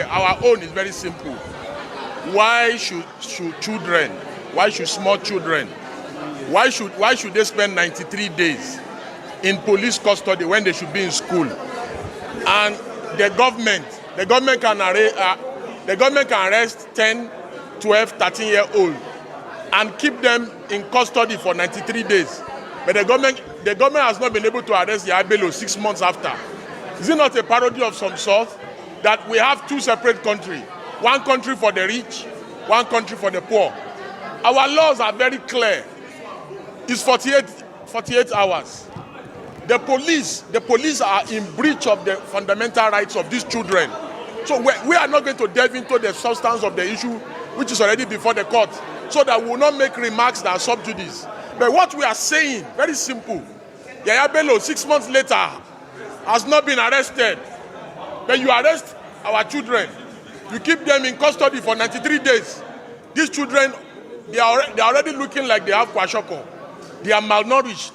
Our own is very simple. Why should children, why should small children, why should they spend 93 days in police custody when they should be in school? And the government can arrest 10, 12, 13-year-old and keep them in custody for 93 days. But the government has not been able to arrest Yahaya Bello 6 months after. Is it not a parody of some sort that we have two separate countries? One country for the rich, one country for the poor. Our laws are very clear. It's 48 hours. The police are in breach of the fundamental rights of these children. So we are not going to delve into the substance of the issue, which is already before the court, so that we will not make remarks that are sub judice. But what we are saying, very simple. Yahaya Bello, 6 months later, has not been arrested. But you arrest our children. You keep them in custody for 93 days. These children, they are already looking like they have kwashiorkor. They are malnourished.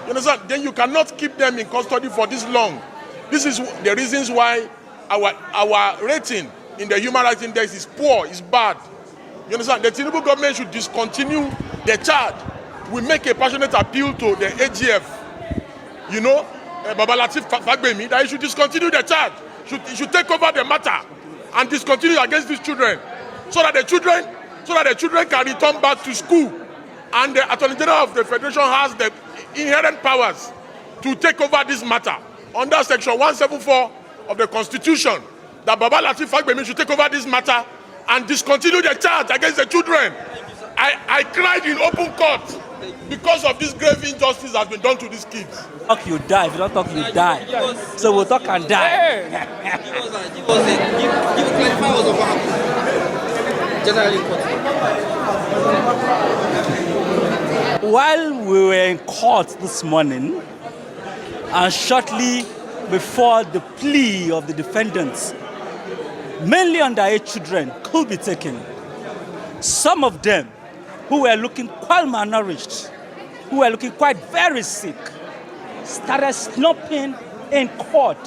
You understand? Then you cannot keep them in custody for this long. This is the reasons why our rating in the Human Rights Index is poor, is bad. You understand? The Tinubu government should discontinue the charge. We make a passionate appeal to the AGF, Baba Lateef Fagbemi, that he should discontinue the charge. He should take over the matter and discontinue against these children, so that the children can return back to school. And the Attorney General of the Federation has the inherent powers to take over this matter under Section 174 of the Constitution, that Baba Lateef Fagbemi should take over this matter and discontinue the charge against the children. I cried in open court because of this grave injustice that has been done to these kids. Talk, you die. If you don't talk, you die. So we'll talk and die. Give clarify what happened. Generally, while we were in court this morning, and shortly before the plea of the defendants, mainly underage children could be taken. Some of them who were looking quite malnourished, who were looking quite very sick, started snapping in court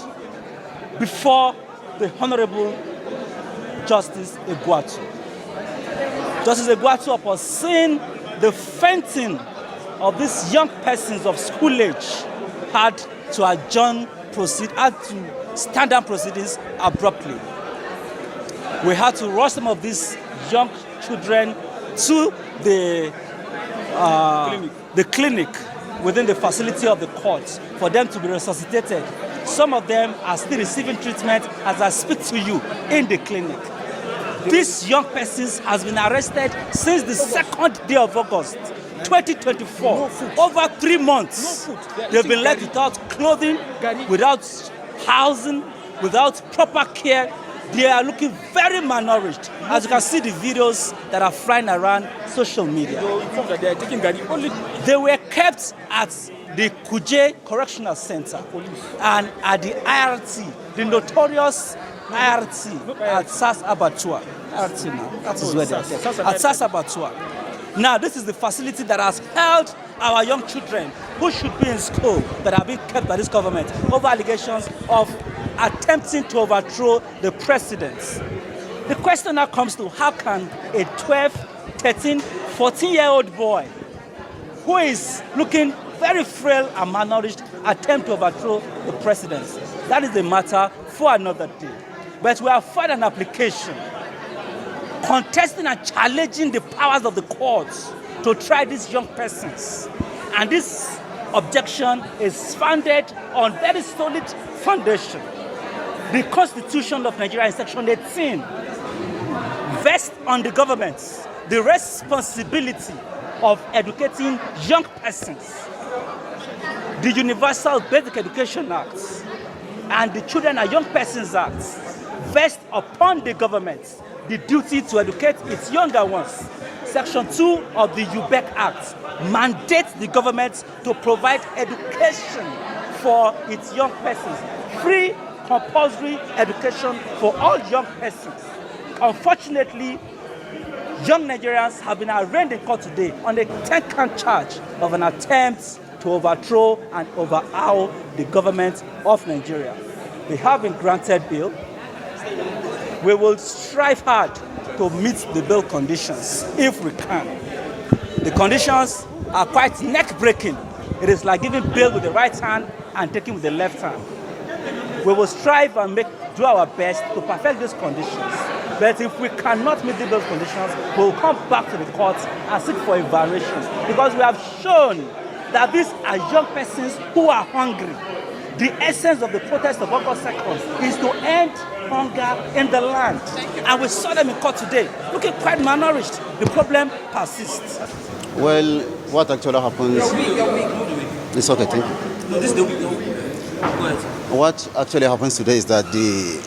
before the Honorable Justice Egwuatu. Justice Egwuatu, upon seeing the fainting of these young persons of school age, had to had to stand down proceedings abruptly. We had to rush some of these young children to the clinic within the facility of the court for them to be resuscitated. Some of them are still receiving treatment as I speak to you in the clinic. These young persons has been arrested since the 2nd day of August 2024. Over 3 months, they've been left without clothing, without housing, without proper care. They are looking very malnourished, as you can see the videos that are flying around social media. They were kept at the Kuje Correctional Center and at the IRT, the notorious IRT at SAS Abattoir. IRT now, that is where they are kept. At SAS Abattoir. Now, this is the facility that has held our young children who should be in school that are being kept by this government over allegations of attempting to overthrow the president. The question now comes to, how can a 12, 13, 14-year-old boy who is looking very frail and malnourished attempt to overthrow the president? That is a matter for another day. But we have filed an application contesting and challenging the powers of the courts to try these young persons. And this objection is founded on very solid foundation. The Constitution of Nigeria in Section 18 vests on the government the responsibility of educating young persons. The Universal Basic Education Act and the Children and Young Persons Act vest upon the government the duty to educate its younger ones. Section 2 of the UBEC Act mandates the government to provide education for its young persons. Free, compulsory education for all young persons. Unfortunately, young Nigerians have been arraigned in court today on a 10-count charge of an attempt to overthrow and overhaul the government of Nigeria. They have been granted bail. We will strive hard to meet the bail conditions if we can. The conditions are quite neck-breaking. It is like giving bail with the right hand and taking with the left hand. We will strive and do our best to perfect these conditions. But if we cannot meet those conditions, we will come back to the courts and seek for a variation. Because we have shown that these are young persons who are hungry. The essence of the protest of August 2nd is to end hunger in the land. And we saw them in court today, looking quite malnourished. The problem persists. Well, what actually happens... It's okay, thank you. No, this is the week. Go ahead. What actually happens today is that the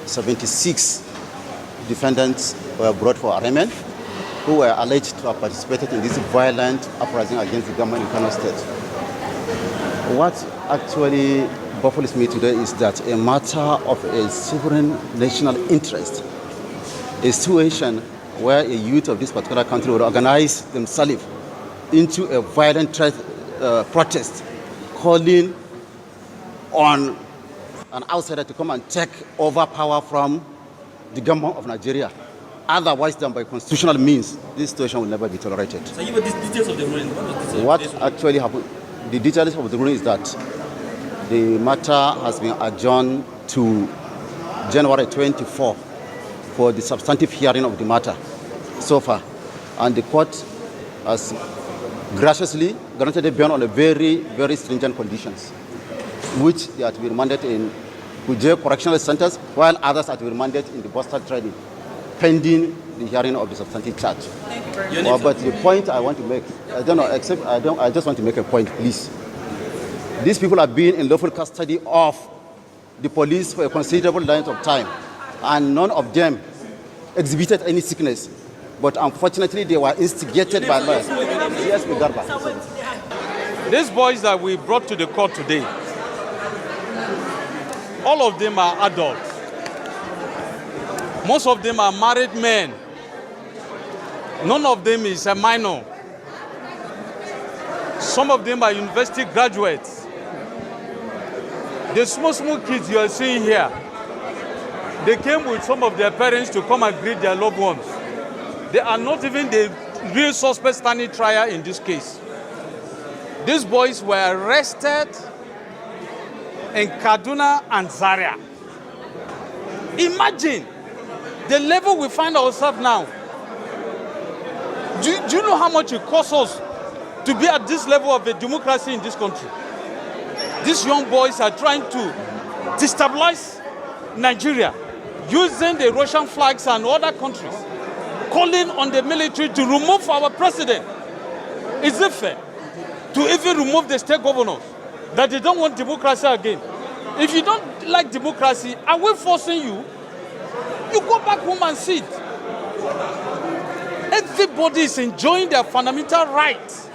76 defendants were brought for arraignment who were alleged to have participated in this violent uprising against the government in Kano State. What actually baffles me today is that a matter of a sovereign national interest, a situation where a youth of this particular country would organize themselves into a violent protest, calling on an outsider to come and take over power from the government of Nigeria, otherwise than by constitutional means. This situation will never be tolerated. So give us the details of the ruling. What actually happened? The details of the ruling is that the matter has been adjourned to January 24 for the substantive hearing of the matter so far, and the court has graciously granted a bail on a very, very stringent conditions, which they are to be remanded in Kuje correctional centers, while others are to be remanded in the Boston training, pending the hearing of the substantive charge. Well, but the point I want to make, I just want to make a point, please. These people have been in lawful custody of the police for a considerable length of time, and none of them exhibited any sickness. But unfortunately, they were instigated by lawyers. Yes, Garba. These boys that we brought to the court today, all of them are adults. Most of them are married men. None of them is a minor. Some of them are university graduates. The small kids you are seeing here, they came with some of their parents to come and greet their loved ones. They are not even the real suspects standing trial in this case. These boys were arrested in Kaduna and Zaria. Imagine the level we find ourselves now. Do you know how much it costs us to be at this level of a democracy in this country? These young boys are trying to destabilize Nigeria using the Russian flags and other countries, calling on the military to remove our president. Is it fair to even remove the state governors that they don't want democracy again? If you don't like democracy, are we forcing you? You go back home and sit. Everybody is enjoying their fundamental rights.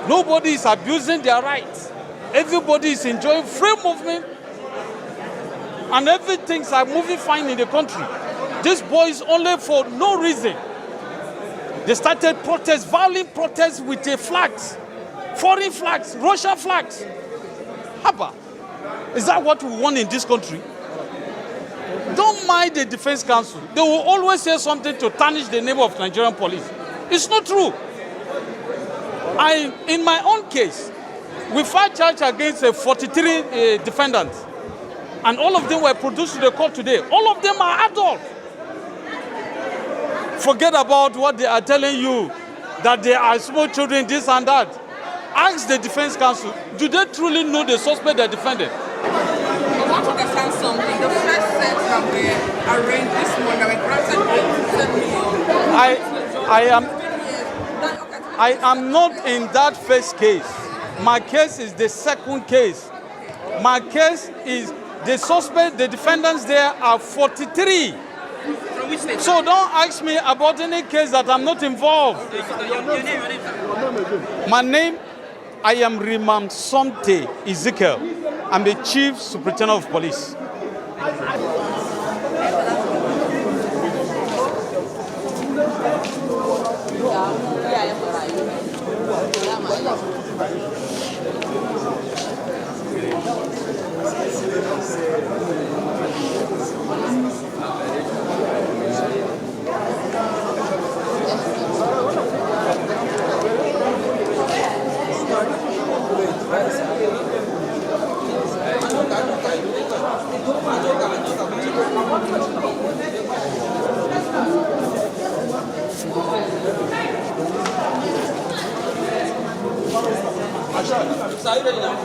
Nobody is abusing their rights. Everybody is enjoying free movement, and everything's are moving fine in the country. These boys only for no reason. They started protests, violent protests with the flags, foreign flags, Russian flags. Haba, is that what we want in this country? Don't mind the Defense Council. They will always say something to tarnish the name of Nigerian police. It's not true. In my own case, we filed charge against 43 defendants, and all of them were produced to the court today. All of them are adults. Forget about what they are telling you, that they are small children, this and that. Ask the Defense Council, do they truly know the suspect they defended? I want to understand something. The first set that were arraigned this morning, that were granted I am not in that first case. My case is the second case. My case is the suspect, the defendants there are 43. So don't ask me about any case that I'm not involved. My name, I am M0cks Ezekiel. I'm the Chief Superintendent of Police. Sir, are you ready now?